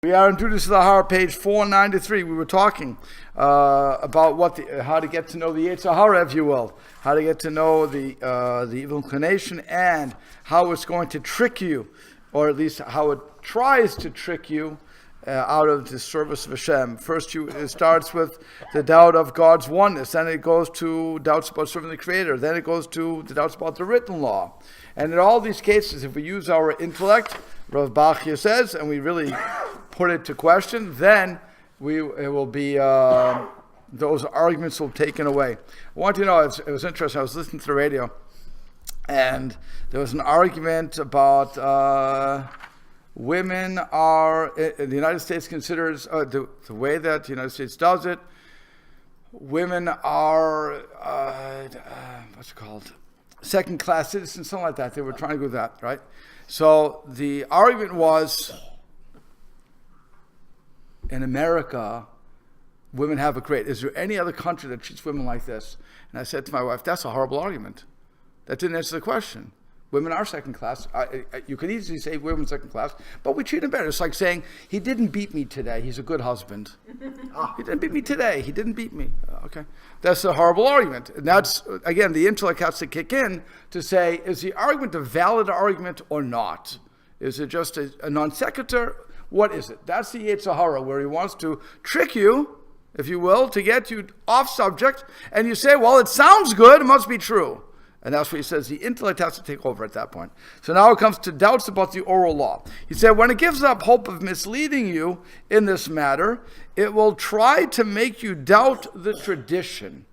We are in Dudas the Hara, page 493. We were talking about how to get to know the Yetzer Hara, if you will, how to get to know the evil inclination and how it's going to trick you, or at least how it tries to trick you out of the service of Hashem. First, it starts with the doubt of God's oneness. Then it goes to doubts about serving the Creator. Then it goes to the doubts about the written law. And in all these cases, if we use our intellect, Rav Bachya says, and we really put it to question, then it will be those arguments will be taken away. I want you to know, it was interesting. I was listening to the radio, and there was an argument about women are, the United States considers, the way that the United States does it, women are, what's it called? Second-class citizens, something like that. They were trying to do that, right? So the argument was, in America, women have it great. Is there any other country that treats women like this? And I said to my wife, that's a horrible argument. That didn't answer the question. Women are second class. You could easily say women second class, but we treat them better. It's like saying, he didn't beat me today. He's a good husband. He didn't beat me today. He didn't beat me. Okay. That's a horrible argument. And that's, again, the intellect has to kick in to say, is the argument a valid argument or not? Is it just a non sequitur? What is it? That's the Yetzer Hara, where he wants to trick you, if you will, to get you off subject, and you say, well, it sounds good, it must be true. And that's what he says, the intellect has to take over at that point. So now it comes to doubts about the oral law. He said, when it gives up hope of misleading you in this matter, it will try to make you doubt the tradition.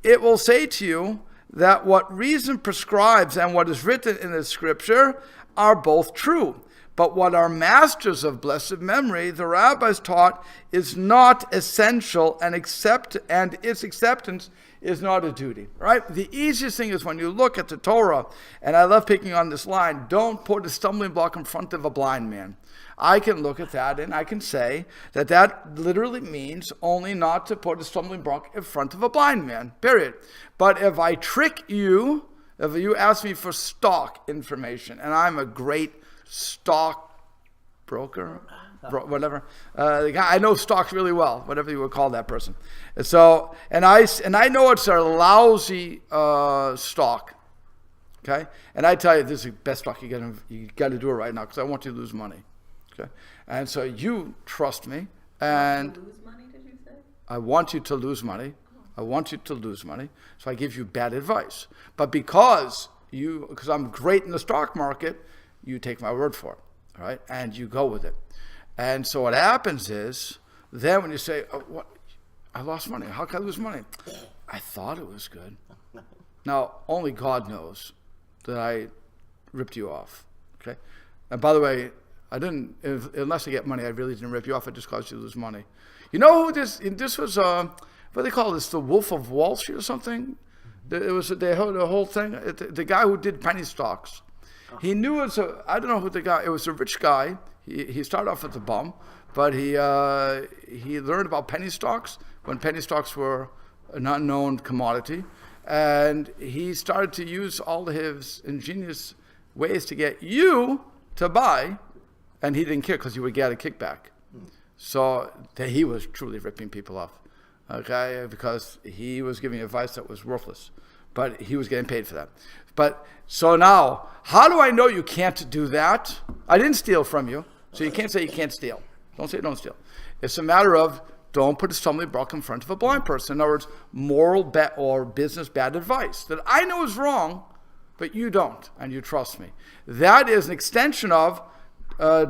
It will say to you that what reason prescribes and what is written in the scripture are both true. But what our masters of blessed memory, the rabbis, taught is not essential, and its acceptance is not a duty, right? The easiest thing is when you look at the Torah, and I love picking on this line, don't put a stumbling block in front of a blind man. I can look at that and I can say that literally means only not to put a stumbling block in front of a blind man, period. But if I trick you, if you ask me for stock information, and I'm a great stock broker, whatever. I know stocks really well, whatever you would call that person. And so, and I know it's a lousy stock. Okay, and I tell you, this is the best stock you got to do it right now because I want you to lose money. Okay, and so you trust me, and lose money, did you say? I want you to lose money. I want you to lose money, so I give you bad advice. But because I'm great in the stock market, you take my word for it, all right? And you go with it. And so what happens is, then when you say, oh, what? I lost money. How can I lose money? I thought it was good. Now, only God knows that I ripped you off, okay? And by the way, unless I get money, I really didn't rip you off. I just caused you to lose money. You know who this was, what do they call this, the Wolf of Wall Street or something? They heard the whole thing. The guy who did penny stocks. He knew I don't know who the guy, it was a rich guy. He started off as a bum, but he learned about penny stocks when penny stocks were an unknown commodity. And he started to use all his ingenious ways to get you to buy, and he didn't care because he would get a kickback. So he was truly ripping people off, okay, because he was giving advice that was worthless. But he was getting paid for that. But so now, how do I know you can't do that? I didn't steal from you, so you can't say you can't steal. Don't say don't steal. It's a matter of don't put a stumbling block in front of a blind person. In other words, moral or business bad advice that I know is wrong, but you don't, and you trust me. That is an extension of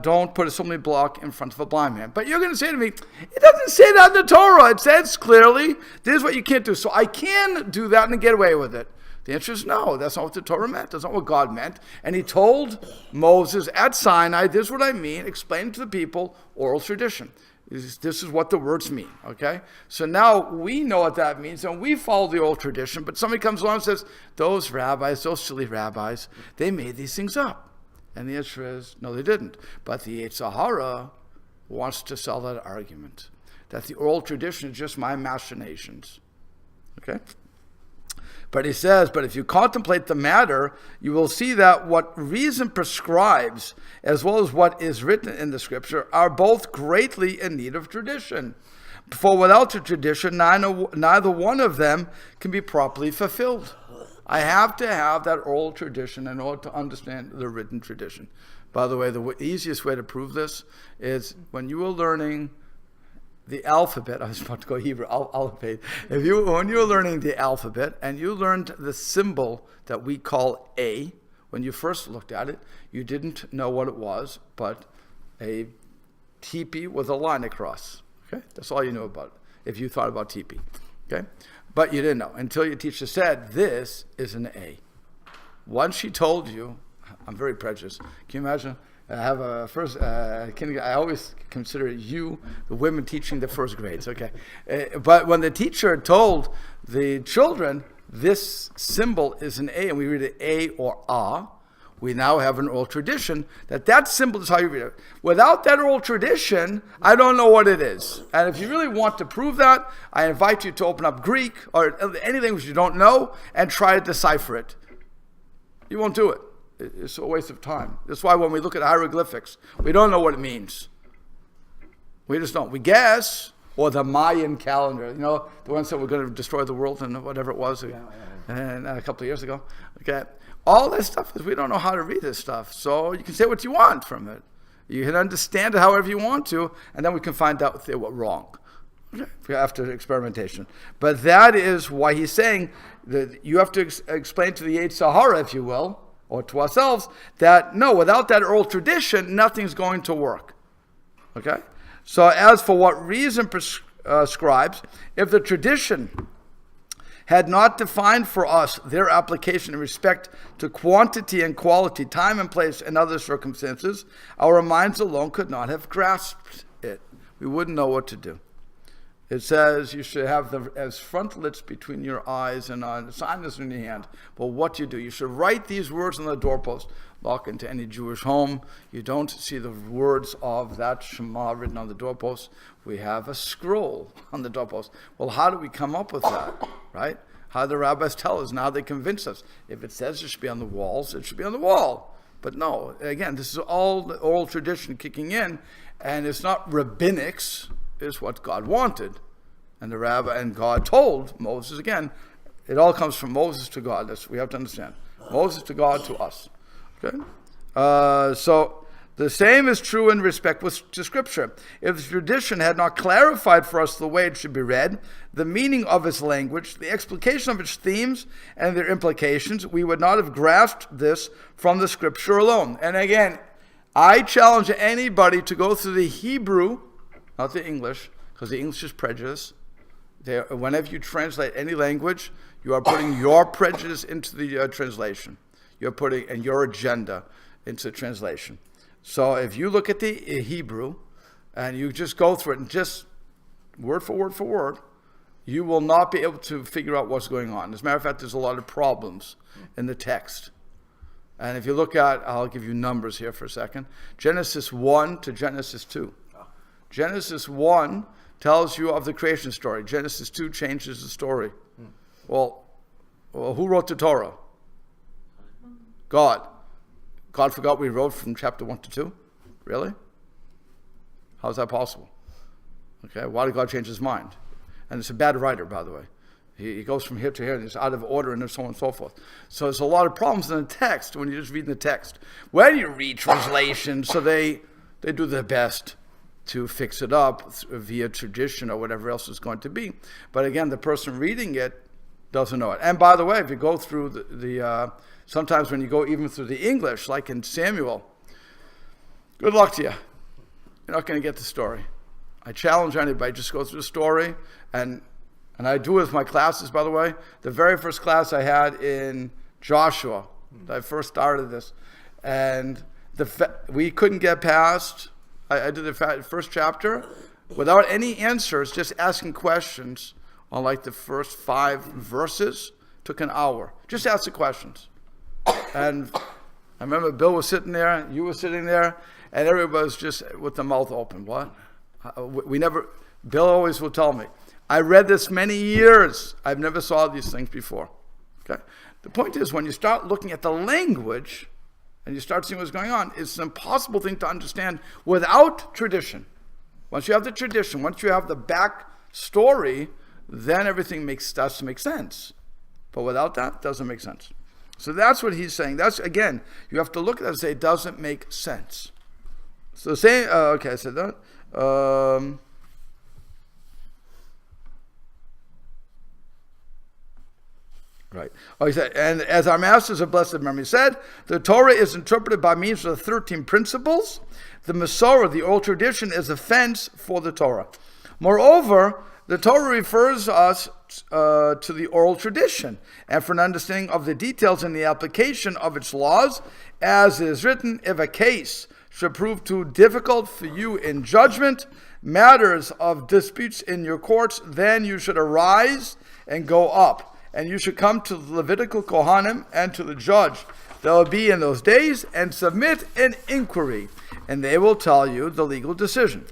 don't put a stumbling block in front of a blind man. But you're going to say to me, it doesn't say that in the Torah. It says clearly, this is what you can't do. So I can do that and get away with it. The answer is no. That's not what the Torah meant. That's not what God meant. And he told Moses at Sinai, this is what I mean, explain to the people oral tradition. This is what the words mean, okay? So now we know what that means, and we follow the old tradition, but somebody comes along and says, those rabbis, those silly rabbis, they made these things up. And the answer is, no, they didn't. But the Yetzer Hara wants to sell that argument, that the oral tradition is just my machinations. Okay? But he says, but if you contemplate the matter, you will see that what reason prescribes, as well as what is written in the scripture, are both greatly in need of tradition. For without the tradition, neither one of them can be properly fulfilled. I have to have that oral tradition in order to understand the written tradition. By the way, the easiest way to prove this is when you were learning the alphabet. I was about to go Hebrew, alphabet. When you were learning the alphabet and you learned the symbol that we call A, when you first looked at it, you didn't know what it was, but a teepee with a line across. Okay, that's all you knew about it, if you thought about teepee. Okay, but you didn't know until your teacher said, this is an A. Once she told you, I'm very prejudiced. Can you imagine? I have a first kindergarten. I always consider you, the women, teaching the first grades. Okay, but when the teacher told the children this symbol is an A, and we read it A or A, we now have an oral tradition that symbol is how you read it. Without that oral tradition, I don't know what it is. And if you really want to prove that, I invite you to open up Greek or any language you don't know and try to decipher it. You won't do it. It's a waste of time. That's why when we look at hieroglyphics, we don't know what it means. We just don't. We guess, or the Mayan calendar, the ones that were going to destroy the world and whatever it was, and a couple of years ago. Okay, all this stuff is we don't know how to read this stuff. So you can say what you want from it. You can understand it however you want to, and then we can find out if they were wrong. Okay, after experimentation. But that is why he's saying that you have to explain to the Yetzer Hara, if you will, or to ourselves, that no, without that oral tradition, nothing's going to work. Okay? So as for what reason prescribes, if the tradition had not defined for us their application in respect to quantity and quality, time and place, and other circumstances, our minds alone could not have grasped it. We wouldn't know what to do. It says you should have as frontlets between your eyes and a sign is in your hand. Well, what do? You should write these words on the doorpost. Walk into any Jewish home. You don't see the words of that Shema written on the doorpost. We have a scroll on the doorpost. Well, how do we come up with that, right? How do the rabbis tell us? Now they convince us. If it says it should be on the walls, it should be on the wall. But no, again, this is all the oral tradition kicking in, and it's not rabbinics. Is what God wanted. And the rabbi and God told Moses, again, it all comes from Moses to God. That's we have to understand. Moses to God to us. Okay? So the same is true in respect to Scripture. If the tradition had not clarified for us the way it should be read, the meaning of its language, the explication of its themes, and their implications, we would not have grasped this from the Scripture alone. And again, I challenge anybody to go through the Hebrew, not the English, because the English is prejudice. Whenever you translate any language, you are putting your prejudice into the translation. You're putting and your agenda into the translation. So if you look at the Hebrew and you just go through it and just word for word, you will not be able to figure out what's going on. As a matter of fact, there's a lot of problems in the text. And if you look at, I'll give you numbers here for a second, Genesis 1 to Genesis 2. Genesis 1 tells you of the creation story. Genesis 2 changes the story. Well, who wrote the Torah? God. God forgot we wrote from chapter 1 to 2? Really? How is that possible? Okay, why did God change his mind? And it's a bad writer, by the way. He goes from here to here, and it's out of order, and so on and so forth. So there's a lot of problems in the text when you're just reading the text. When you read translation, so they do their best to fix it up via tradition or whatever else it's going to be. But again, the person reading it doesn't know it. And by the way, if you go through the sometimes when you go even through the English, like in Samuel, good luck to you. You're not going to get the story. I challenge anybody, just go through the story. And I do with my classes, by the way. The very first class I had in Joshua, I first started this. And we couldn't get past... I did the first chapter without any answers, just asking questions on like the first 5 verses. Took an hour. Just ask the questions. And I remember Bill was sitting there, you were sitting there, and everybody was just with the mouth open. What? Bill always will tell me, I read this many years. I've never saw these things before. Okay? The point is, when you start looking at the language and you start seeing what's going on, it's an impossible thing to understand without tradition. Once you have the tradition, once you have the back story, then everything starts to make sense. But without that, it doesn't make sense. So that's what he's saying. That's, again, you have to look at that and say, it doesn't make sense. So say, okay, I said that. Right. Oh, he said, and as our masters of blessed memory said, the Torah is interpreted by means of the 13 principles. The Masorah, the oral tradition, is a fence for the Torah. Moreover, the Torah refers us to the oral tradition, and for an understanding of the details in the application of its laws, as it is written, if a case should prove too difficult for you in judgment, matters of disputes in your courts, then you should arise and go up, and you should come to the Levitical Kohanim and to the judge that will be in those days, and submit an inquiry, and they will tell you the legal decision.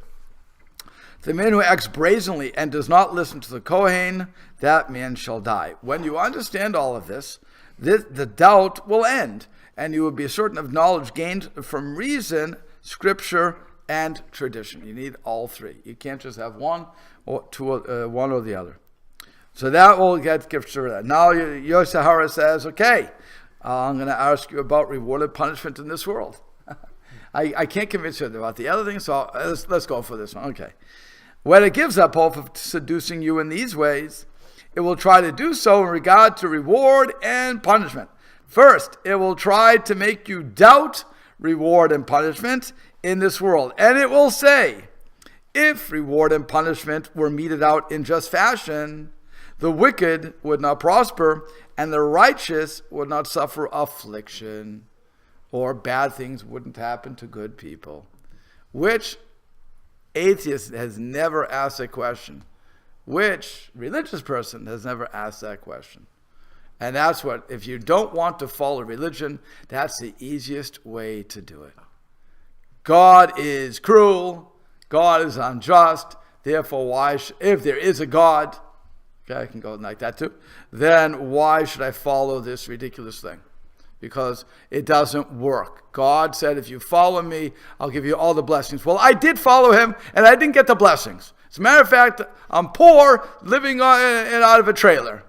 The man who acts brazenly and does not listen to the Kohen, that man shall die. When you understand all of this, the doubt will end, and you will be certain of knowledge gained from reason, scripture, and tradition. You need all three. You can't just have one or the other. So that will get rid of that. Now Yetzer Hara says, okay, I'm going to ask you about reward and punishment in this world. I can't convince you about the other thing, so let's go for this one. Okay. When it gives up hope of seducing you in these ways, it will try to do so in regard to reward and punishment. First, it will try to make you doubt reward and punishment in this world. And it will say, if reward and punishment were meted out in just fashion, the wicked would not prosper, and the righteous would not suffer affliction, or bad things wouldn't happen to good people. Which atheist has never asked that question? Which religious person has never asked that question? And that's what, if you don't want to follow religion, that's the easiest way to do it. God is cruel. God is unjust. Therefore, if there is a God, okay, I can go like that too, then why should I follow this ridiculous thing? Because it doesn't work. God said, if you follow me, I'll give you all the blessings. Well, I did follow him, and I didn't get the blessings. As a matter of fact, I'm poor, living out of a trailer.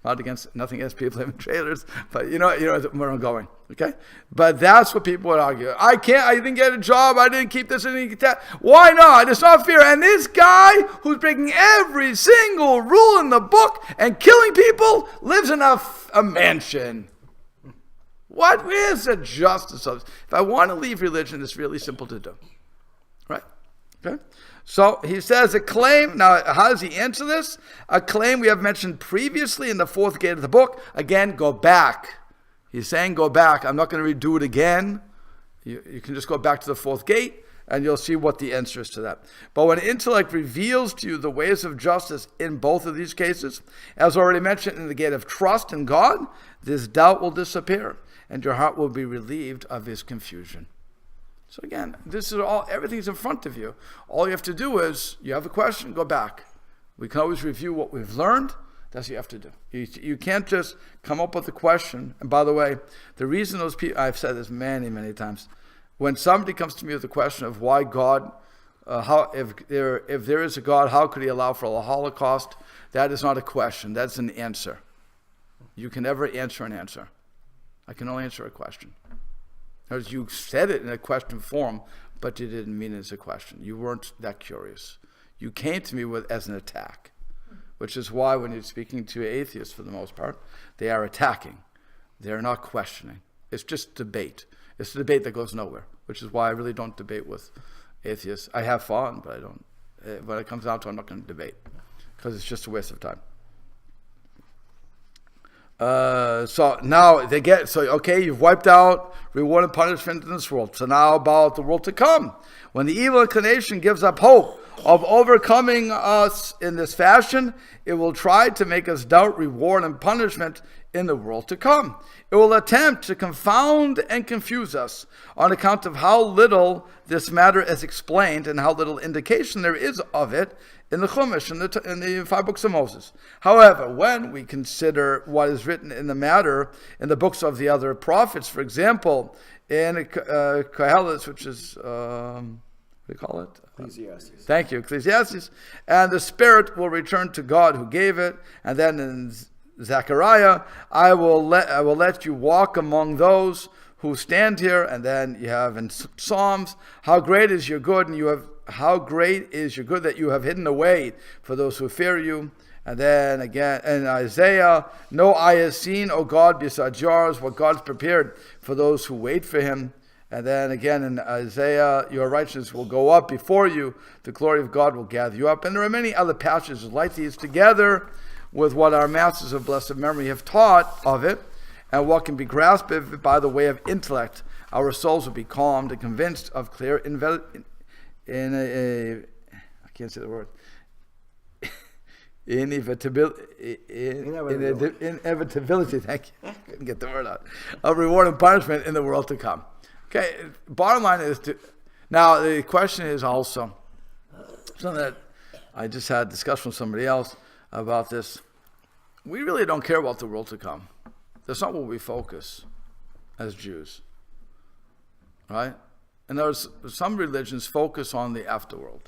Nothing against people living in trailers, but you know where I'm going, okay? But that's what people would argue. I didn't get a job, I didn't keep this, I didn't get that. Why not? It's not fair. And this guy who's breaking every single rule in the book and killing people lives in a mansion. Where's the justice of this? If I want to leave religion, it's really simple to do, right? Okay? So he says a claim. Now, how does he answer this? A claim we have mentioned previously in the fourth gate of the book. Again, go back. He's saying go back. I'm not going to redo it again. You can just go back to the fourth gate, and you'll see what the answer is to that. But when intellect reveals to you the ways of justice in both of these cases, as already mentioned in the gate of trust in God, this doubt will disappear, and your heart will be relieved of his confusion. So again, this is everything's in front of you. All you have to do is, you have a question, go back. We can always review what we've learned. That's what you have to do. You can't just come up with a question. And by the way, the reason those people, I've said this many, many times, when somebody comes to me with the question of why God, if there is a God, how could he allow for a Holocaust? That is not a question. That's an answer. You can never answer an answer. I can only answer a question. Because you said it in a question form, but you didn't mean it as a question. You weren't that curious. You came to me as an attack, which is why when you're speaking to atheists, for the most part, they are attacking. They're not questioning. It's just debate. It's a debate that goes nowhere, which is why I really don't debate with atheists. I have fun, but I don't. When it comes down to it, I'm not going to debate, because it's just a waste of time. So now okay, you've wiped out reward and punishment in this world. So now about the world to come. When the evil inclination gives up hope of overcoming us in this fashion, it will try to make us doubt reward and punishment in the world to come. It will attempt to confound and confuse us on account of how little this matter is explained and how little indication there is of it in the Chumash, in the 5 books of Moses. However, when we consider what is written in the matter in the books of the other prophets, for example, in Koheles, which is, what do you call it? Ecclesiastes. Thank you, Ecclesiastes. And the Spirit will return to God who gave it. And then in Zechariah, I will let you walk among those who stand here. And then you have in Psalms, how great is your good, and how great is your good that you have hidden away for those who fear you. And then again in Isaiah, no eye has seen, O God, besides yours, what God's prepared for those who wait for him. And then again in Isaiah, your righteousness will go up before you, the glory of God will gather you up. And there are many other passages like these, together with what our masters of blessed memory have taught of it, and what can be grasped by the way of intellect. Our souls will be calmed and convinced of clear inevitability. Thank you. I couldn't get the word out. Of reward and punishment in the world to come. Okay, bottom line is now the question is also something that I just had a discussion with somebody else about this. We really don't care about the world to come. That's not what we focus as Jews, right? And there's some religions focus on the afterworld.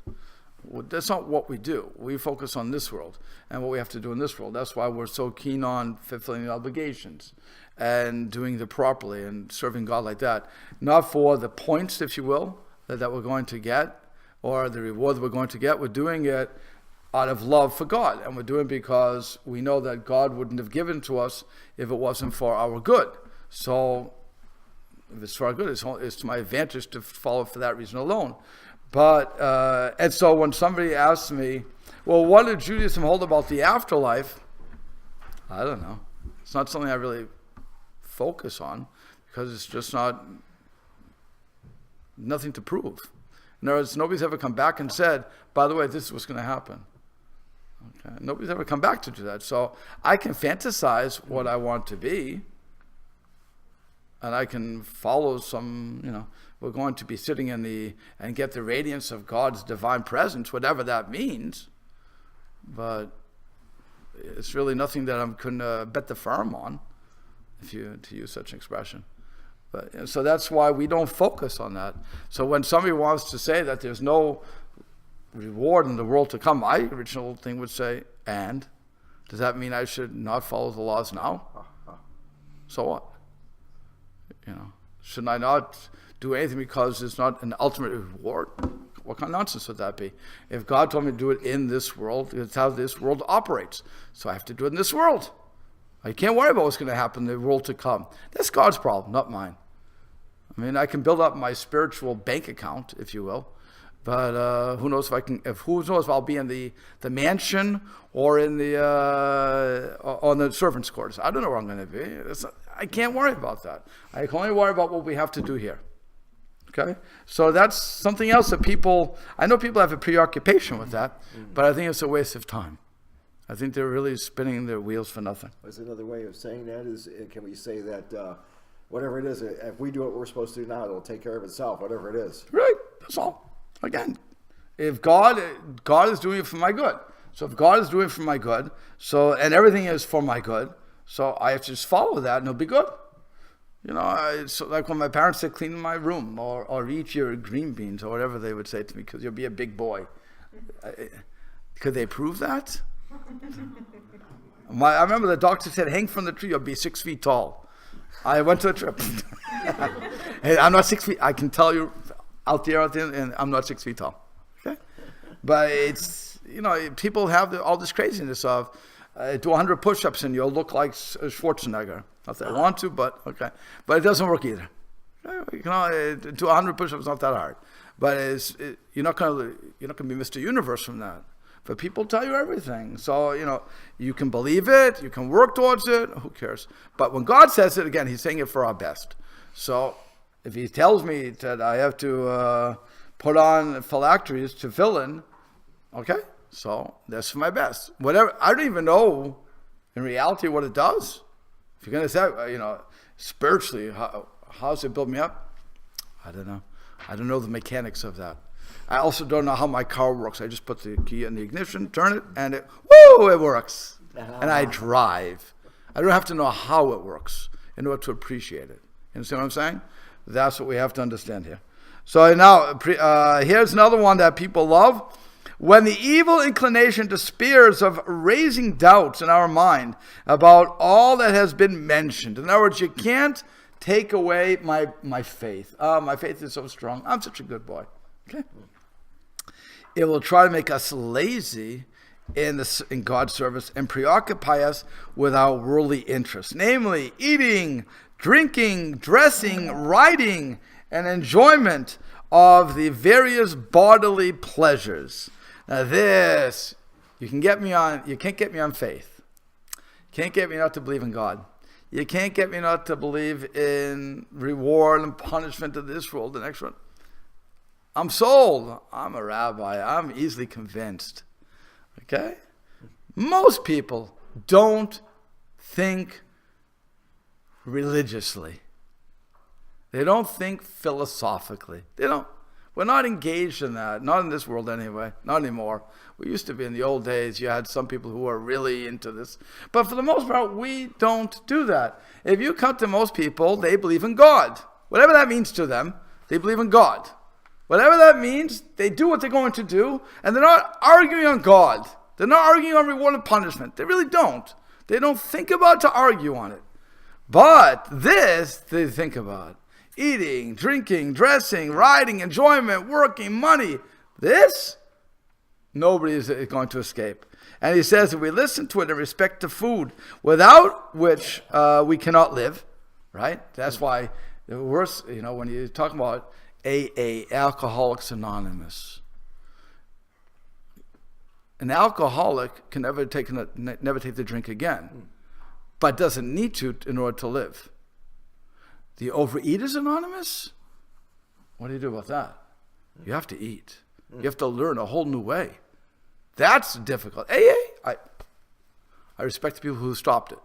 Well, that's not what we do. We focus on this world and what we have to do in this world. That's why we're so keen on fulfilling the obligations and doing it properly and serving God like that. Not for the points, if you will, that we're going to get or the reward that we're going to get. We're doing it out of love for God, and we're doing it because we know that God wouldn't have given to us if it wasn't for our good. So if it's for our good, it's to my advantage to follow for that reason alone. But and so when somebody asks me, well, what did Judaism hold about the afterlife? I don't know. It's not something I really focus on because it's just nothing to prove. In other words, nobody's ever come back and said, by the way, this is what's going to happen. Okay. Nobody's ever come back to do that. So I can fantasize what I want to be, and I can follow some, we're going to be sitting and get the radiance of God's divine presence, whatever that means. But it's really nothing that I couldn't bet the farm on, to use such an expression. But so that's why we don't focus on that. So when somebody wants to say that there's no reward in the world to come, my original thing would say, and does that mean I should not follow the laws now? So what? Shouldn't I not do anything because it's not an ultimate reward? What kind of nonsense would that be? If God told me to do it in this world, it's how this world operates. So I have to do it in this world. I can't worry about what's going to happen in the world to come. That's God's problem, not mine. I mean, I can build up my spiritual bank account, if you will, but who knows if I'll be in the mansion or in on the servants' quarters. I don't know where I'm going to be. I can't worry about that. I can only worry about what we have to do here. Okay? So that's something else that I know people have a preoccupation with that, but I think it's a waste of time. I think they're really spinning their wheels for nothing. What's another way of saying that is, can we say that whatever it is, if we do what we're supposed to do now, it'll take care of itself, whatever it is. Right. That's all. Again, if God is doing it for my good. So if God is doing it for my good, and everything is for my good, so I have to just follow that and it'll be good. It's like when my parents said, clean my room or eat your green beans or whatever they would say to me because you'll be a big boy. Could they prove that? I remember the doctor said, hang from the tree, you'll be 6 feet tall. I went to a trip. Hey, I'm not 6 feet. I can tell you out there, and I'm not 6 feet tall. Okay? But it's, people have all this craziness of do 100 push-ups and you'll look like Schwarzenegger. Not that I want to, but okay. But it doesn't work either. Do 100 push-ups, not that hard. But you're not going to be Mr. Universe from that. But people tell you everything. So, you can believe it, you can work towards it, who cares? But when God says it, again, he's saying it for our best. So if he tells me that I have to put on phylacteries to fill in, okay, so that's for my best. Whatever, I don't even know in reality what it does. If you're going to say, spiritually, how's it build me up? I don't know. I don't know the mechanics of that. I also don't know how my car works. I just put the key in the ignition, turn it, and it works. And I drive. I don't have to know how it works in order to appreciate it. You understand what I'm saying? That's what we have to understand here. So now, here's another one that people love. When the evil inclination despairs of raising doubts in our mind about all that has been mentioned. In other words, you can't take away my faith. My faith is so strong. I'm such a good boy. Okay. It will try to make us lazy in God's service and preoccupy us with our worldly interests, namely eating, drinking, dressing, riding, and enjoyment of the various bodily pleasures. Now this, you can't get me on faith. You can't get me not to believe in God. You can't get me not to believe in reward and punishment of this world, the next one. I'm sold. I'm a rabbi. I'm easily convinced. Okay? Most people don't think religiously. They don't think philosophically. They don't. We're not engaged in that. Not in this world anyway. Not anymore. We used to be in the old days. You had some people who were really into this. But for the most part, we don't do that. If you come to most people, they believe in God. Whatever that means to them, they believe in God. Whatever that means, they do what they're going to do, and they're not arguing on God. They're not arguing on reward and punishment. They really don't. They don't think about to argue on it. But this, they think about. Eating, drinking, dressing, riding, enjoyment, working, money. This, nobody is going to escape. And he says, if we listen to it in respect to food, without which we cannot live, right? That's why the worst, when you talk about AA, Alcoholics Anonymous. An alcoholic can never take the drink again, but doesn't need to in order to live. The Overeaters Anonymous, what do you do about that? You have to eat. You have to learn a whole new way. That's difficult. AA, I respect the people who stopped it.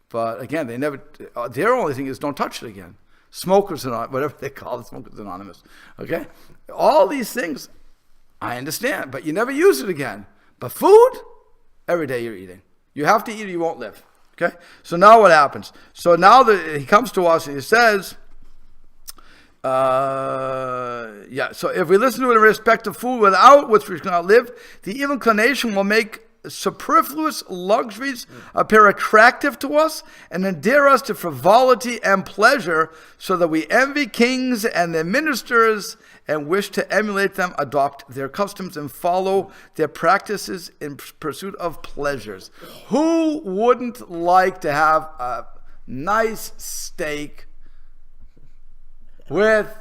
But again, their only thing is don't touch it again. Smokers Anonymous, whatever they call it, Smokers Anonymous. Okay? All these things, I understand, but you never use it again. But food, every day you're eating. You have to eat or you won't live. Okay? So now what happens? So now he comes to us and he says, so if we listen to it in respect to food without which we cannot live, the evil inclination will make superfluous luxuries appear attractive to us and endear us to frivolity and pleasure, so that we envy kings and their ministers and wish to emulate them, adopt their customs, and follow their practices in pursuit of pleasures. Who wouldn't like to have a nice steak with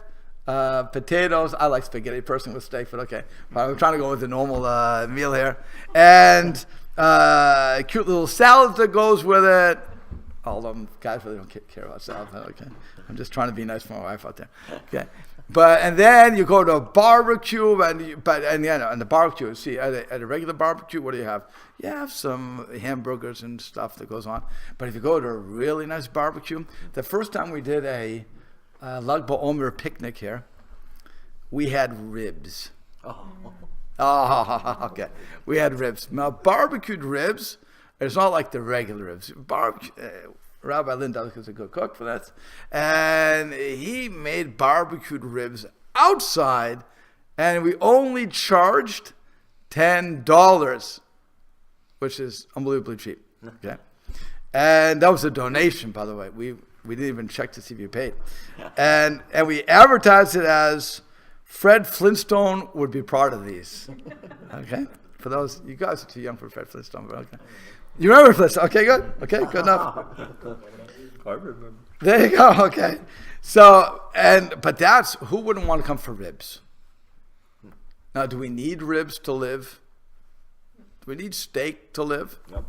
potatoes? I like spaghetti personally with steak, but okay. I'm trying to go with the normal meal here. And cute little salad that goes with it. Although guys really don't care about salad, but okay. I'm just trying to be nice for my wife out there. Okay. And then you go to a barbecue, and the barbecue, see, at a regular barbecue, what do you have? You have some hamburgers and stuff that goes on. But if you go to a really nice barbecue, the first time we did a Lag BaOmer picnic here, we had ribs. Oh, okay. We had ribs. Now, barbecued ribs, it's not like the regular ribs. Rabbi Lindell is a good cook for that. And he made barbecued ribs outside, and we only charged $10, which is unbelievably cheap. Okay. And that was a donation, by the way. We didn't even check to see if you paid. And we advertised it as Fred Flintstone would be part of these. Okay? For those, you guys are too young for Fred Flintstone, but okay. You remember Flintstone? Okay, good. Okay, good enough. I remember. There you go. Okay. So, but that's, who wouldn't want to come for ribs? Now, do we need ribs to live? Do we need steak to live? Yep.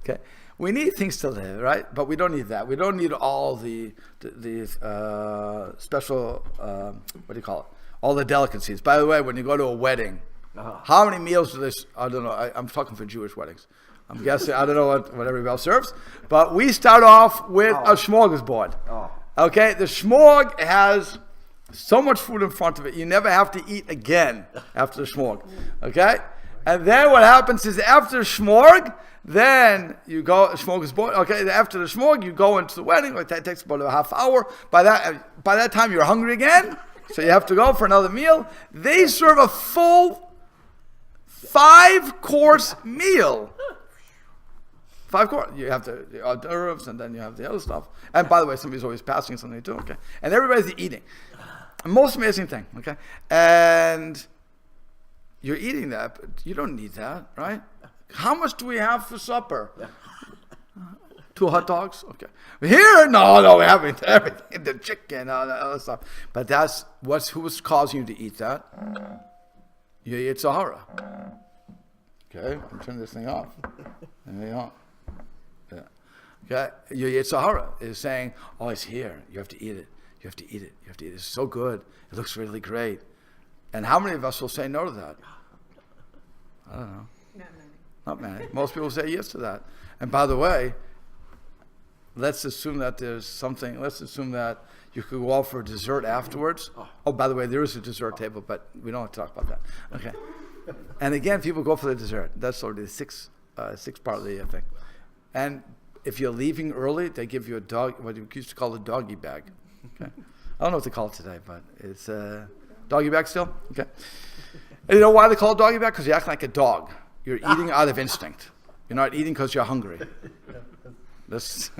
Okay. We need things to live, right? But we don't need that. We don't need all the special, what do you call it? All the delicacies. By the way, when you go to a wedding, how many meals do this? I don't know. I'm talking for Jewish weddings. I'm guessing, I don't know what everybody else serves. But we start off with a smorgasbord. Oh. Okay, the smorg has so much food in front of it, you never have to eat again after the smorg. Okay? And then what happens is after the smorg, then you go, smorgasbord. Okay, after the smorg, you go into the wedding. It takes about a half hour. By that time, you're hungry again, so you have to go for another meal. They serve a full 5-course meal. 5 course. You have the hors d'oeuvres, and then you have the other stuff. And by the way, somebody's always passing something too. Okay, and everybody's eating. Most amazing thing. Okay, and you're eating that, but you don't need that, right? How much do we have for supper? 2 hot dogs. Okay. Here, no, we're having everything, the chicken, all that other stuff. But that's who's causing you to eat that. Your Yetzer Hara. Okay, I'm turning this thing off. There you go. Yeah. Okay, your Yetzer Hara is saying, "Oh, it's here. You have to eat it. You have to eat it. You have to eat it. It's so good. It looks really great." And how many of us will say no to that? I don't know. Not many. Most people say yes to that. And by the way, let's assume that there's something. Let's assume that you could go out for dessert afterwards. Oh, by the way, there is a dessert table, but we don't have to talk about that. Okay. And again, people go for the dessert. That's already the sixth part of the thing. And if you're leaving early, they give you what you used to call a doggy bag. Okay. I don't know what they call it today, but it's a doggy bag still. Okay. And you know why they call it doggy bag? Because you act like a dog. You're eating out of instinct. You're not eating because you're hungry. If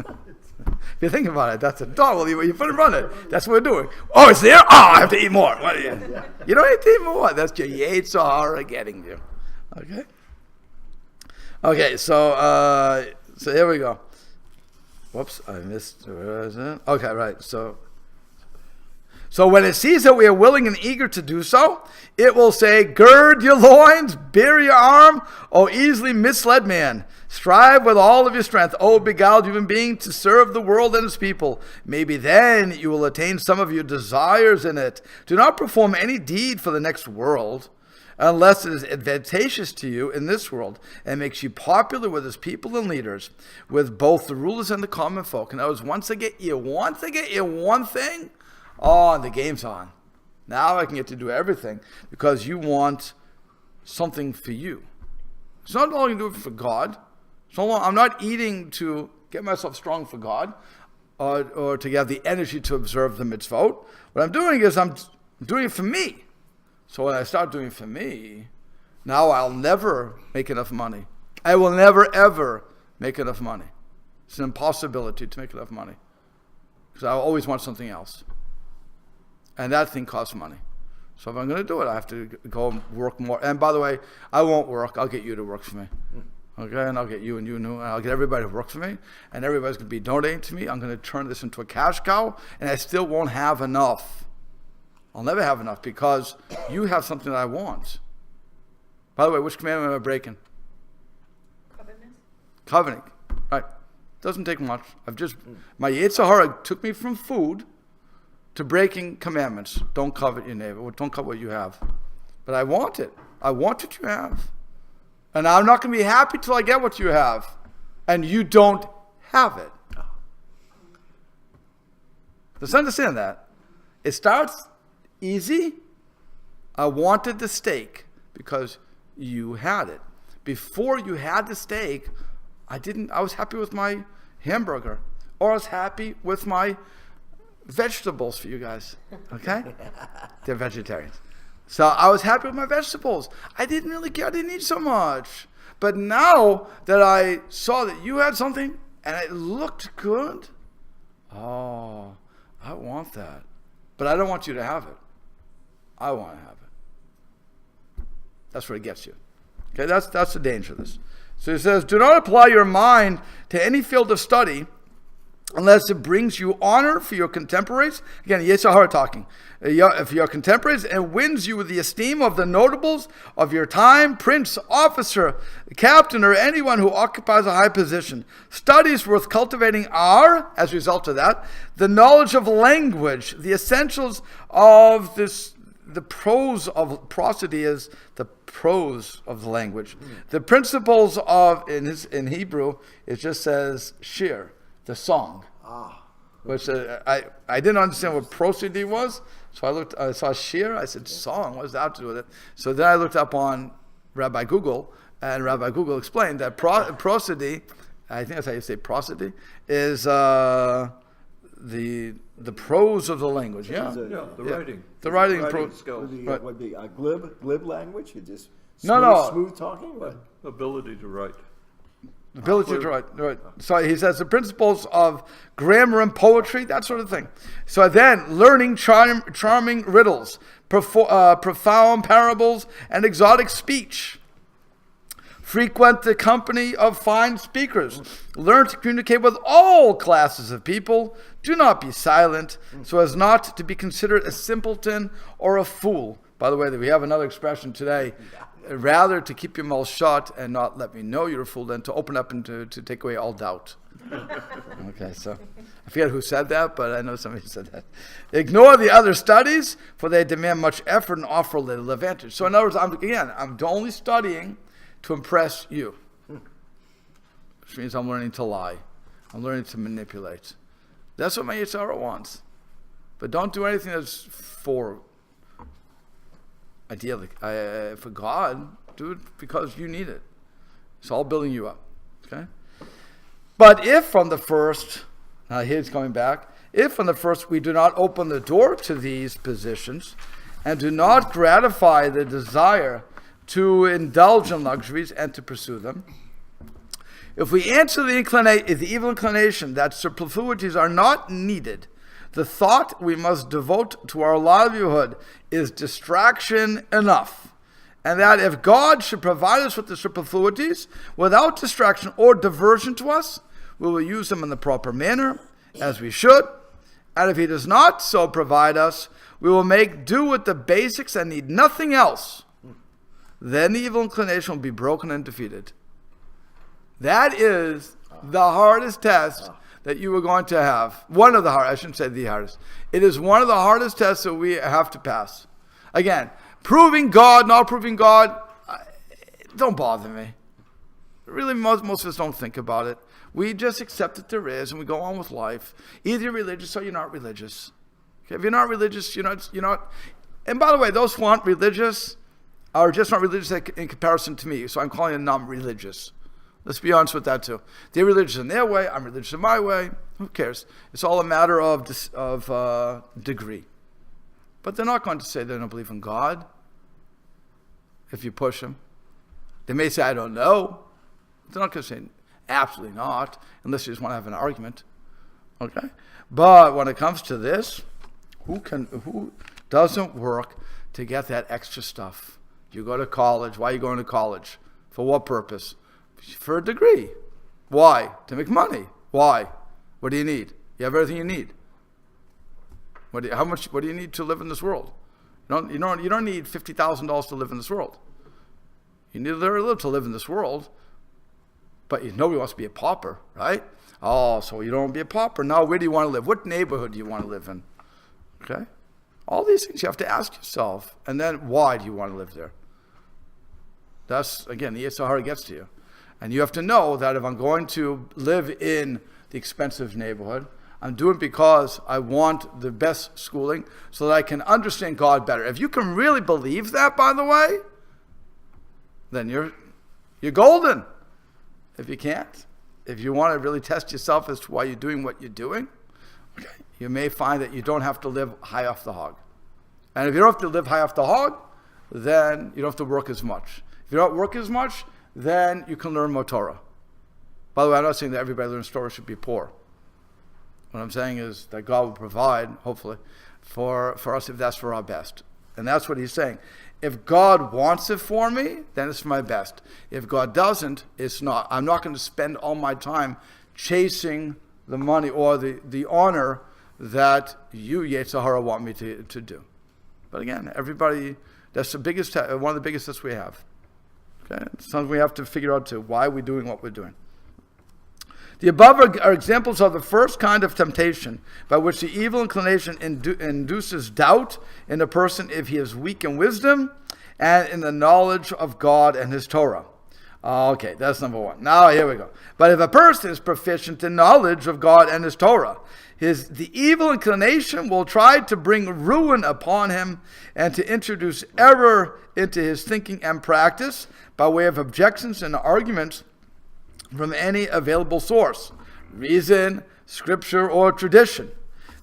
you think about it, that's a dog. Well, you put it on it. That's what we're doing. Oh, it's there? Oh, I have to eat more. What you don't have to eat more. That's your Yetzer Hara getting you. Okay? Okay, so here we go. Whoops, I missed. Where is it? Okay, right. So when it sees that we are willing and eager to do so, it will say, "Gird your loins, bear your arm, O easily misled man. Strive with all of your strength, O beguiled human being, to serve the world and its people. Maybe then you will attain some of your desires in it. Do not perform any deed for the next world, unless it is advantageous to you in this world and makes you popular with its people and leaders, with both the rulers and the common folk." And that was once they get you one thing, oh, the game's on. Now I can get to do everything because you want something for you. It's not only to do it for God. I'm not eating to get myself strong for God or to have the energy to observe the mitzvot. What I'm doing is I'm doing it for me. So when I start doing it for me, now I'll never make enough money. I will never, ever make enough money. It's an impossibility to make enough money because I always want something else. And that thing costs money. So if I'm going to do it, I have to go and work more. And by the way, I won't work. I'll get you to work for me. Okay? And I'll get you and I'll get everybody to work for me. And everybody's going to be donating to me. I'm going to turn this into a cash cow. And I still won't have enough. I'll never have enough because you have something that I want. By the way, which commandment am I breaking? Covenant. Right. Doesn't take much. My Yetzer Hara took me from food to breaking commandments. Don't covet your neighbor. Don't covet what you have. But I want it. I want what you have. And I'm not going to be happy till I get what you have. And you don't have it. Let's understand that. It starts easy. I wanted the steak because you had it. Before you had the steak, I was happy with my hamburger. Or I was happy with my vegetables for you guys, okay? They're vegetarians. So I was happy with my vegetables. I didn't need so much. But now that I saw that you had something and it looked good, oh, I want that. But I don't want you to have it. I want to have it. That's where it gets you. Okay, that's the danger of this. So it says, "Do not apply your mind to any field of study unless it brings you honor for your contemporaries." Again, Yetzer Hara talking. "For your contemporaries, and wins you with the esteem of the notables of your time, prince, officer, captain, or anyone who occupies a high position. Studies worth cultivating are, as a result of that, the knowledge of language, the essentials of the prose of prosody is the prose of the language. The principles of in Hebrew it just says shir, the song. Which I didn't understand what prosody was, so I saw shir, I said song, what does that have to do with it? So then I looked up on Rabbi Google, and Rabbi Google explained that prosody, I think that's how you say prosody, is the prose of the language. Yeah, Writing. The writing Writing skills. Would be a glib language? You just No. smooth talking? What? Ability to write. Ability to write. Right. So he says the principles of grammar and poetry, that sort of thing. So then, learning charming riddles, profound parables, and exotic speech. Frequent the company of fine speakers. Learn to communicate with all classes of people. Do not be silent, so as not to be considered a simpleton or a fool. By the way, we have another expression today. Rather to keep your mouth shut and not let me know you're a fool than to open up and to take away all doubt. Okay, so I forget who said that, but I know somebody said that. Ignore the other studies, for they demand much effort and offer little advantage. So in other words, I'm only studying to impress you. Which means I'm learning to lie. I'm learning to manipulate. That's what my Yetzer wants. But don't do anything that's for ideally, for God, do it because you need it. It's all building you up. Okay? But if from the first, now here's coming back, if from the first we do not open the door to these positions and do not gratify the desire to indulge in luxuries and to pursue them, if we answer the evil inclination that superfluities are not needed, the thought we must devote to our livelihood is distraction enough. And that if God should provide us with the superfluities without distraction or diversion to us, we will use them in the proper manner, as we should. And if he does not so provide us, we will make do with the basics and need nothing else. Then the evil inclination will be broken and defeated. That is the hardest test that you are going to have. One of the hardest, I shouldn't say the hardest. It is one of the hardest tests that we have to pass. Again, proving God, not proving God, don't bother me. Really, most of us don't think about it. We just accept that there is, and we go on with life. Either you're religious or you're not religious. Okay? If you're not religious, you're not. And by the way, those who aren't religious are just not religious in comparison to me. So I'm calling them non-religious. Let's be honest with that too. They're religious in their way. I'm religious in my way. Who cares? It's all a matter of degree. But they're not going to say they don't believe in God if you push them. They may say, I don't know. They're not going to say, absolutely not, unless you just want to have an argument. Okay? But when it comes to this, who doesn't work to get that extra stuff? You go to college. Why are you going to college? For what purpose? For a degree. Why? To make money. Why? What do you need? You have everything you need. What do you need to live in this world? You don't need $50,000 to live in this world. You need very little to live in this world. But nobody wants to be a pauper, right? Oh, so you don't want to be a pauper. Now, where do you want to live? What neighborhood do you want to live in? Okay? All these things you have to ask yourself. And then, why do you want to live there? That's, again, the Hara gets to you. And you have to know that if I'm going to live in the expensive neighborhood, I'm doing it because I want the best schooling so that I can understand God better. If you can really believe that, by the way, then you're golden. If you can't, if you want to really test yourself as to why you're doing what you're doing, okay, you may find that you don't have to live high off the hog. And if you don't have to live high off the hog, then you don't have to work as much. If you don't work as much, then you can learn more Torah. By the way, I'm not saying that everybody learns Torah should be poor. What I'm saying is that God will provide, hopefully, for us if that's for our best. And that's what he's saying. If God wants it for me, then it's for my best. If God doesn't, it's not. I'm not going to spend all my time chasing the money or the honor that you, Yetzer Hara, want me to do. But again, everybody, that's the biggest, one of the biggest tests we have. Okay? It's something we have to figure out too. Why are we doing what we're doing? The above are examples of the first kind of temptation by which the evil inclination induces doubt in a person if he is weak in wisdom and in the knowledge of God and his Torah. Okay, that's number one. Now here we go. But if a person is proficient in knowledge of God and his Torah, the evil inclination will try to bring ruin upon him and to introduce error into his thinking and practice by way of objections and arguments from any available source, reason, scripture, or tradition.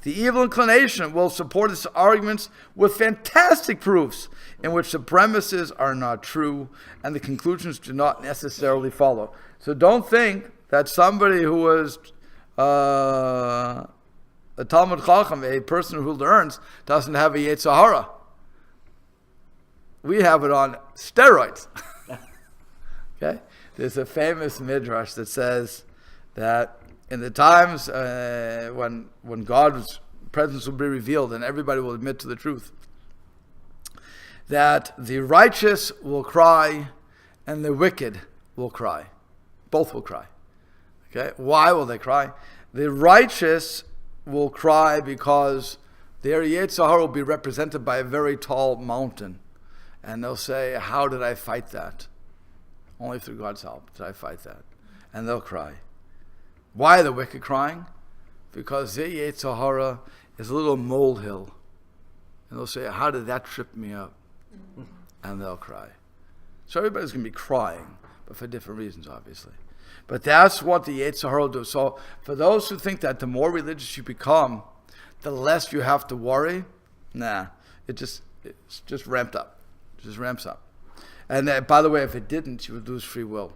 The evil inclination will support its arguments with fantastic proofs in which the premises are not true and the conclusions do not necessarily follow. So don't think that somebody who was a Talmud Chacham, a person who learns, doesn't have a Yetzer Hara. We have it on steroids. Okay? There's a famous midrash that says that in the times when God's presence will be revealed and everybody will admit to the truth, that the righteous will cry and the wicked will cry. Both will cry. Okay? Why will they cry? The righteous will cry because their Yetzer Hara will be represented by a very tall mountain. And they'll say, how did I fight that? Only through God's help did I fight that. And they'll cry. Why are the wicked crying? Because their Yetzer Hara is a little molehill. And they'll say, how did that trip me up? And they'll cry. So everybody's going to be crying, but for different reasons, obviously. But that's what the Yetzer Hara will do. So for those who think that the more religious you become, the less you have to worry, it's just ramped up. It just ramps up. And by the way, if it didn't, you would lose free will.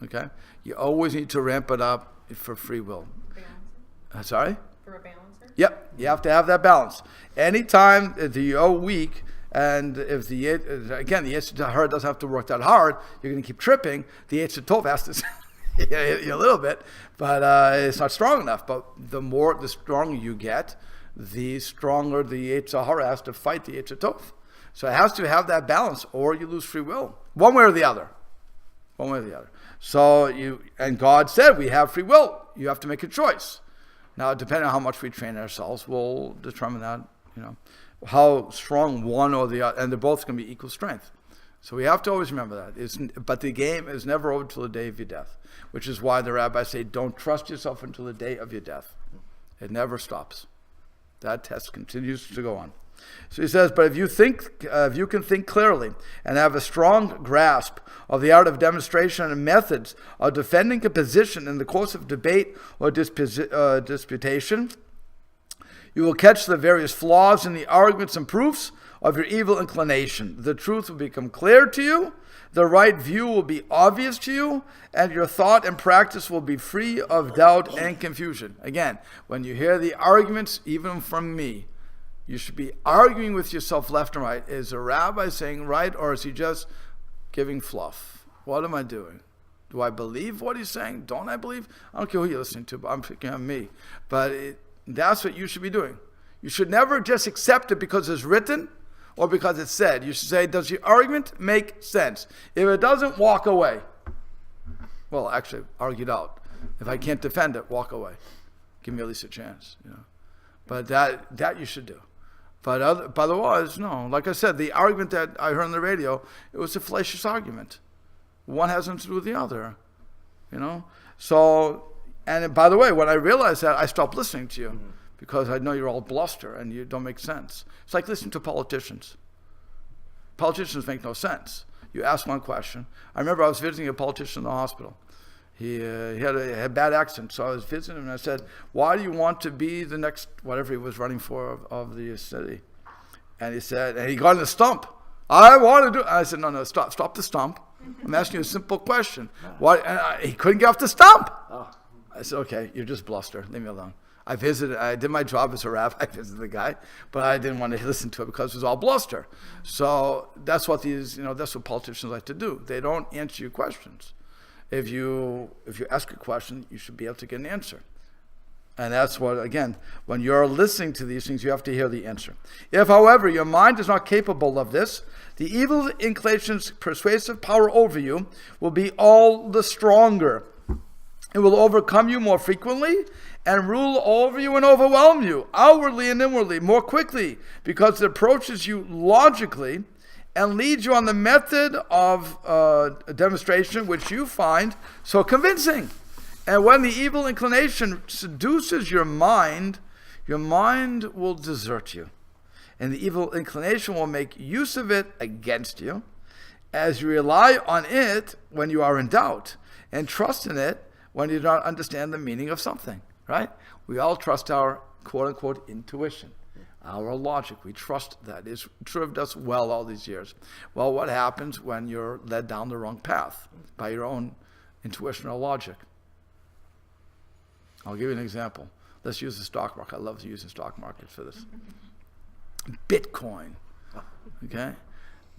Okay? You always need to ramp it up for free will. Sorry? For a balancer? Yep. You have to have that balance. Anytime that you're weak, and if the Yetzer Hara doesn't have to work that hard, you're going to keep tripping. The Yetzer Tov has to hit you a little bit, but it's not strong enough. But the stronger you get, the stronger the Yetzer Hara has to fight the Yetzer Tov. So it has to have that balance, or you lose free will, one way or the other. One way or the other. So God said we have free will. You have to make a choice. Now, depending on how much we train ourselves, we'll determine that, how strong one or the other, and they're both going to be equal strength. So we have to always remember that. But the game is never over till the day of your death, which is why the rabbis say, don't trust yourself until the day of your death. It never stops. That test continues to go on. So he says, but if you can think clearly and have a strong grasp of the art of demonstration and methods of defending a position in the course of debate or disputation, you will catch the various flaws in the arguments and proofs of your evil inclination. The truth will become clear to you, the right view will be obvious to you, and your thought and practice will be free of doubt and confusion. Again, when you hear the arguments, even from me, you should be arguing with yourself left and right. Is the rabbi saying right, or is he just giving fluff? What am I doing? Do I believe what he's saying? Don't I believe? I don't care who you're listening to, but I'm picking on me. But that's what you should be doing. You should never just accept it because it's written or because it's said. You should say, does your argument make sense? If it doesn't, walk away. Well, actually, argue it out. If I can't defend it, walk away. Give me at least a chance. But that you should do. But otherwise, no. Like I said, the argument that I heard on the radio, it was a fallacious argument. One has nothing to do with the other. So, and by the way, when I realized that, I stopped listening to you because I know you're all bluster and you don't make sense. It's like listening to politicians. Politicians make no sense. You ask one question. I remember I was visiting a politician in the hospital. He had a bad accent, so I was visiting him and I said, why do you want to be the next, whatever he was running for of the city? And he said, and he got in the stump. I want to do it. I said, no, stop the stump. I'm asking you a simple question. Why? And he couldn't get off the stump. I said, okay, you're just bluster. Leave me alone. I did my job as a rabbi. I visited the guy, but I didn't want to listen to it because it was all bluster. So that's what that's what politicians like to do. They don't answer your questions. If you ask a question, you should be able to get an answer. And that's what, again, when you're listening to these things, you have to hear the answer. If, however, your mind is not capable of this, the evil inclination's persuasive power over you will be all the stronger. It will overcome you more frequently and rule over you and overwhelm you, outwardly and inwardly, more quickly, because it approaches you logically and leads you on the method of demonstration which you find so convincing. And when the evil inclination seduces your mind will desert you. And the evil inclination will make use of it against you, as you rely on it when you are in doubt, and trust in it when you don't understand the meaning of something, right? We all trust our quote-unquote intuition, our logic. We trust that. It's served us well all these years. Well, what happens when you're led down the wrong path by your own intuition or logic? I'll give you an example. Let's use the stock market. I love using stock markets for this. Bitcoin, okay?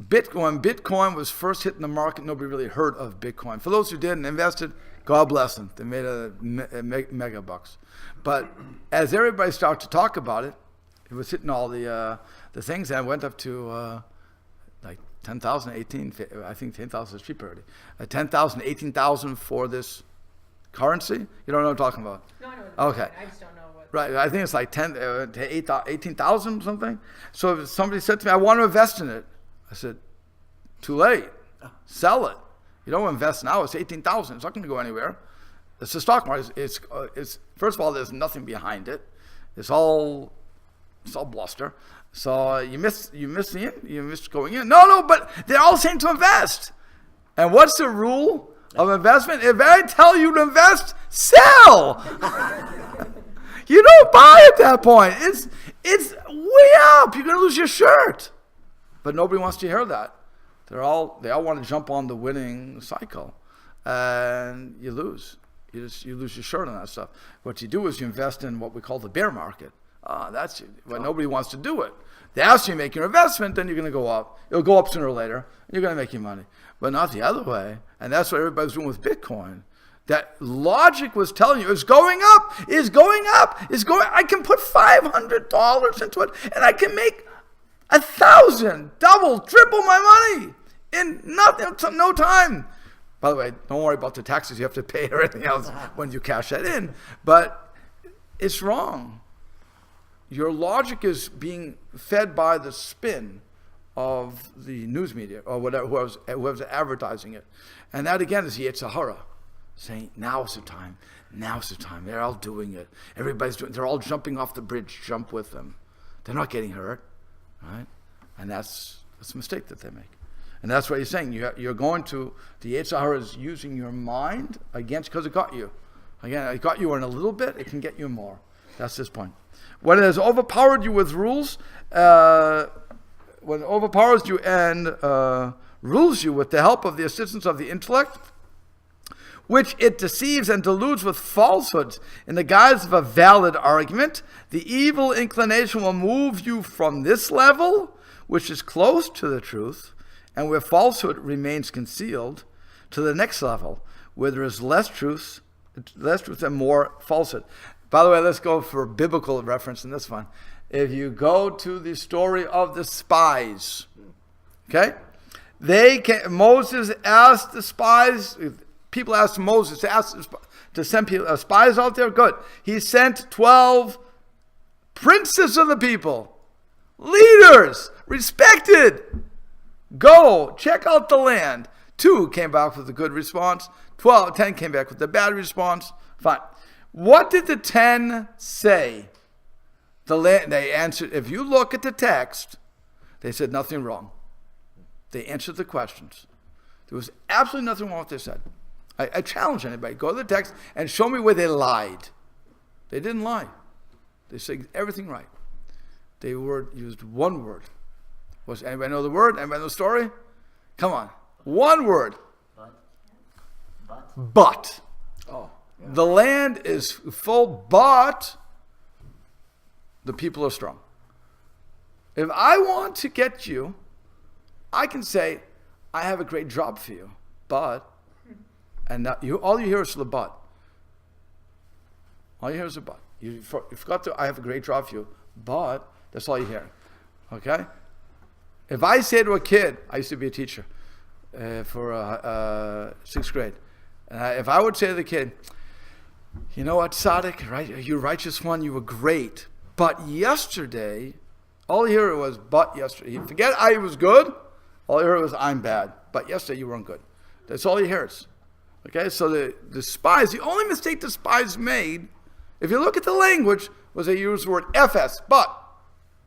Bitcoin was first hitting the market, nobody really heard of Bitcoin. For those who did and invested, God bless them. They made mega bucks. But as everybody started to talk about it, it was hitting all the things, and it went up to like 10,000, 18, I think 10,000 is cheaper already. 10,000, 18,000 for this currency. You don't know what I'm talking about? No, I know. Okay. I just don't know what. Right, I think it's like 10 to 18,000 something. So if somebody said to me, I want to invest in it. I said, too late. Sell it. You don't invest now. It's 18,000. It's not going to go anywhere. It's the stock market. It's first of all, there's nothing behind it. It's all bluster. So you miss going in. No, but they're all saying to invest. And what's the rule of investment? If I tell you to invest, sell. You don't buy at that point. It's way up. You're going to lose your shirt. But nobody wants to hear that. They all want to jump on the winning cycle, and you lose. You lose your shirt on that stuff. What you do is you invest in what we call the bear market. That's when nobody wants to do it. They ask you to make your investment, then you're going to go up. It'll go up sooner or later, and you're going to make your money. But not the other way. And that's what everybody's doing with Bitcoin. That logic was telling you it's going up, it's going up, it's going. I can put $500 into it, and I can make 1,000, double, triple my money in no time. By the way, don't worry about the taxes you have to pay or anything else when you cash that in. But it's wrong. Your logic is being fed by the spin of the news media or whatever, whoever's advertising it. And that again is the Yetzer Hara, saying, now's the time, now's the time. They're all doing it. Everybody's doing it. They're all jumping off the bridge, jump with them. They're not getting hurt, right? And that's a mistake that they make. And that's what he's saying. You're going to, the Yetzer Hara is using your mind against, because it got you. Again, it got you in a little bit, it can get you more. That's his point. When it has overpowered you with rules, when it overpowers you and rules you with the help of the assistance of the intellect, which it deceives and deludes with falsehoods in the guise of a valid argument, the evil inclination will move you from this level, which is close to the truth, and where falsehood remains concealed, to the next level, where there is less truth and more falsehood. By the way, let's go for biblical reference in this one. If you go to the story of the spies, okay? Moses asked the spies, people asked Moses to send spies out there. Good. He sent 12 princes of the people, leaders, respected. Go, check out the land. 2 came back with a good response. 10 came back with a bad response. Fine. What did the 10 say? They answered, if you look at the text, they said nothing wrong. They answered the questions. There was absolutely nothing wrong with what they said. I challenge anybody, go to the text and show me where they lied. They didn't lie. They said everything right. They used one word. Was anybody know the word? Anybody know the story? Come on. One word. But. Oh. Yeah. The land is full, but the people are strong. If I want to get you, I can say, I have a great job for you, but, and all you hear is the but. All you hear is a but. You forgot to, I have a great job for you, but, that's all you hear. Okay? If I say to a kid, I used to be a teacher for 6th grade, and if I would say to the kid, you know what, Tzaddik, right? You righteous one, you were great. But yesterday, all you hear was, but yesterday. You forget I was good, all you heard was, I'm bad. But yesterday you weren't good. That's all you hear. Okay, so the spies, the only mistake the spies made, if you look at the language, was they used the word FS, but.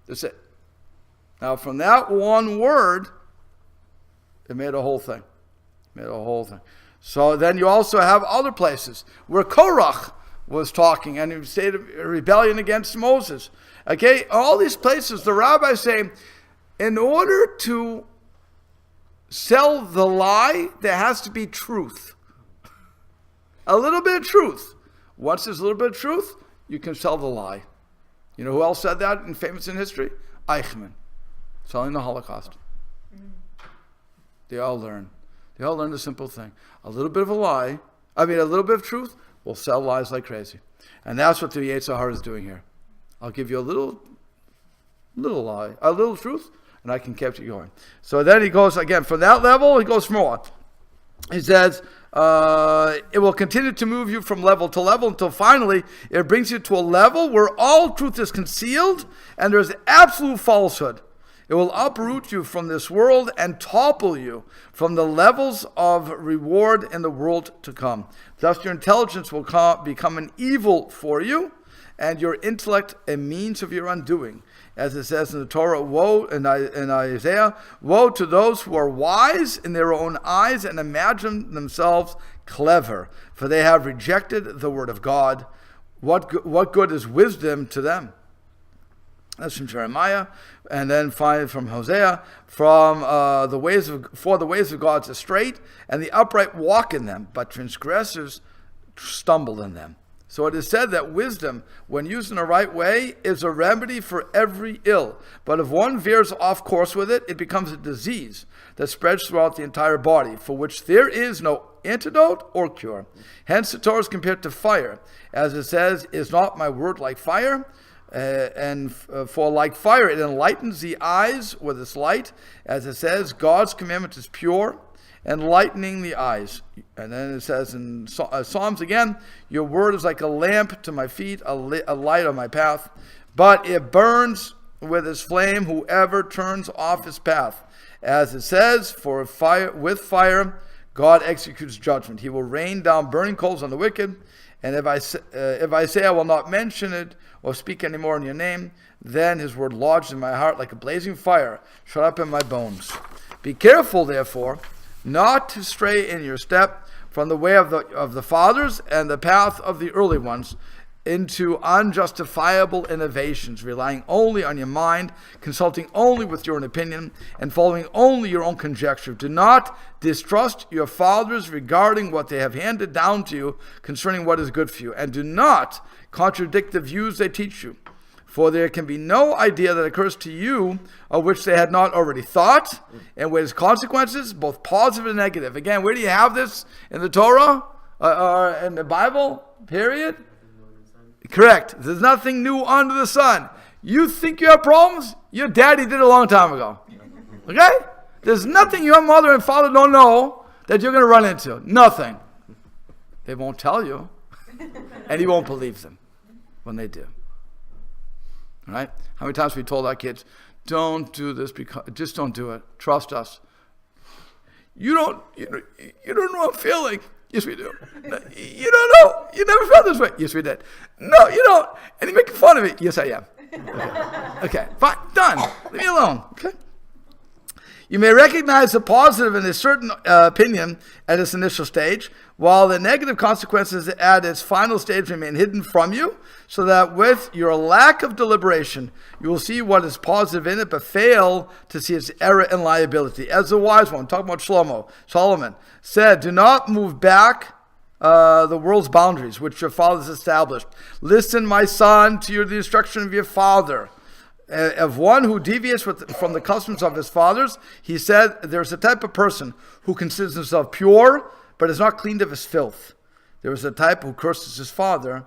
That's it. Now, from that one word, it made a whole thing. So then you also have other places where Korach was talking and he stated a rebellion against Moses. Okay, all these places, the rabbis say, in order to sell the lie, there has to be truth. A little bit of truth. Once there's a little bit of truth, you can sell the lie. You know who else said that famous in history? Eichmann, selling the Holocaust. They all learn the simple thing. A little bit of a lie, a little bit of truth will sell lies like crazy. And that's what the Yetzer Hara is doing here. I'll give you a little lie, a little truth, and I can keep you going. So then he goes again, from that level, he goes more. He says, it will continue to move you from level to level until finally it brings you to a level where all truth is concealed and there's absolute falsehood. It will uproot you from this world and topple you from the levels of reward in the world to come. Thus your intelligence will become an evil for you, and your intellect a means of your undoing. As it says in the Torah, woe in Isaiah, woe to those who are wise in their own eyes and imagine themselves clever, for they have rejected the word of God. What good is wisdom to them? That's from Jeremiah, and then finally from Hosea, for the ways of God are straight, and the upright walk in them, but transgressors stumble in them. So it is said that wisdom, when used in the right way, is a remedy for every ill. But if one veers off course with it, it becomes a disease that spreads throughout the entire body, for which there is no antidote or cure. Hence the Torah is compared to fire. As it says, is not my word like fire? For like fire, it enlightens the eyes with its light. As it says, God's commandment is pure, enlightening the eyes. And then it says in Psalms again, your word is like a lamp to my feet, a light on my path. But it burns with its flame whoever turns off his path. As it says, with fire, God executes judgment. He will rain down burning coals on the wicked. And if I say I will not mention it or speak any more in your name, then his word lodged in my heart like a blazing fire, shut up in my bones. Be careful, therefore, not to stray in your step from the way of the fathers and the path of the early ones into unjustifiable innovations, relying only on your mind, consulting only with your own opinion, and following only your own conjecture. Do not distrust your fathers regarding what they have handed down to you concerning what is good for you, and do not contradict the views they teach you. For there can be no idea that occurs to you of which they had not already thought, and with its consequences, both positive and negative. Again, where do you have this? In the Torah? Or in the Bible? Period? Correct. There's nothing new under the sun. You think you have problems? Your daddy did a long time ago. Okay? There's nothing your mother and father don't know that you're going to run into. Nothing. They won't tell you. And you won't believe them when they do. All right? How many times we told our kids, don't do this, because just don't do it. Trust us. You don't know what I'm feeling. Yes, we do. You don't know. You never felt this way. Yes, we did. No, you don't. And you're making fun of me. Yes, I am. Okay, fine. Done. Leave me alone. Okay? You may recognize the positive in a certain opinion at its initial stage, while the negative consequences at its final stage remain hidden from you, so that with your lack of deliberation, you will see what is positive in it, but fail to see its error and liability. As the wise one, talking about Solomon, said, do not move back the world's boundaries, which your fathers established. Listen, my son, to the instruction of your father. Of one who deviates from the customs of his fathers, he said, there's a type of person who considers himself pure, but is not cleaned of his filth. There is a type who curses his father,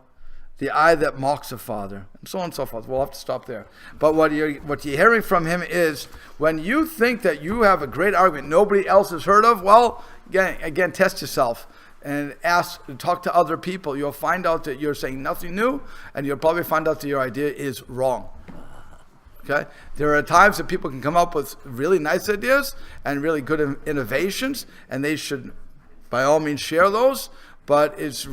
the eye that mocks a father, and so on and so forth. We'll have to stop there. But what you're hearing from him is, when you think that you have a great argument nobody else has heard of, well, again, test yourself. and talk to other people, you'll find out that you're saying nothing new, and you'll probably find out that your idea is wrong. Okay? There are times that people can come up with really nice ideas and really good innovations, and they should, by all means, share those, but it's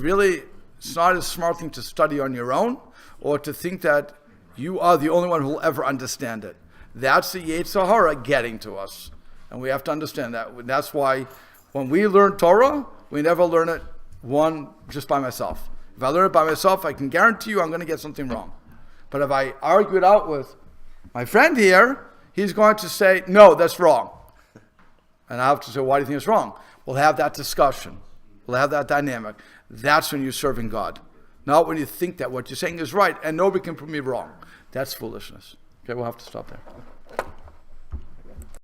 not a smart thing to study on your own, or to think that you are the only one who will ever understand it. That's the Yetzer Hara getting to us. And we have to understand that. That's why when we learn Torah, we never learn it just by myself. If I learn it by myself, I can guarantee you I'm going to get something wrong. But if I argue it out with my friend here, he's going to say, no, that's wrong. And I have to say, why do you think it's wrong? We'll have that discussion. We'll have that dynamic. That's when you're serving God. Not when you think that what you're saying is right and nobody can prove me wrong. That's foolishness. Okay, we'll have to stop there.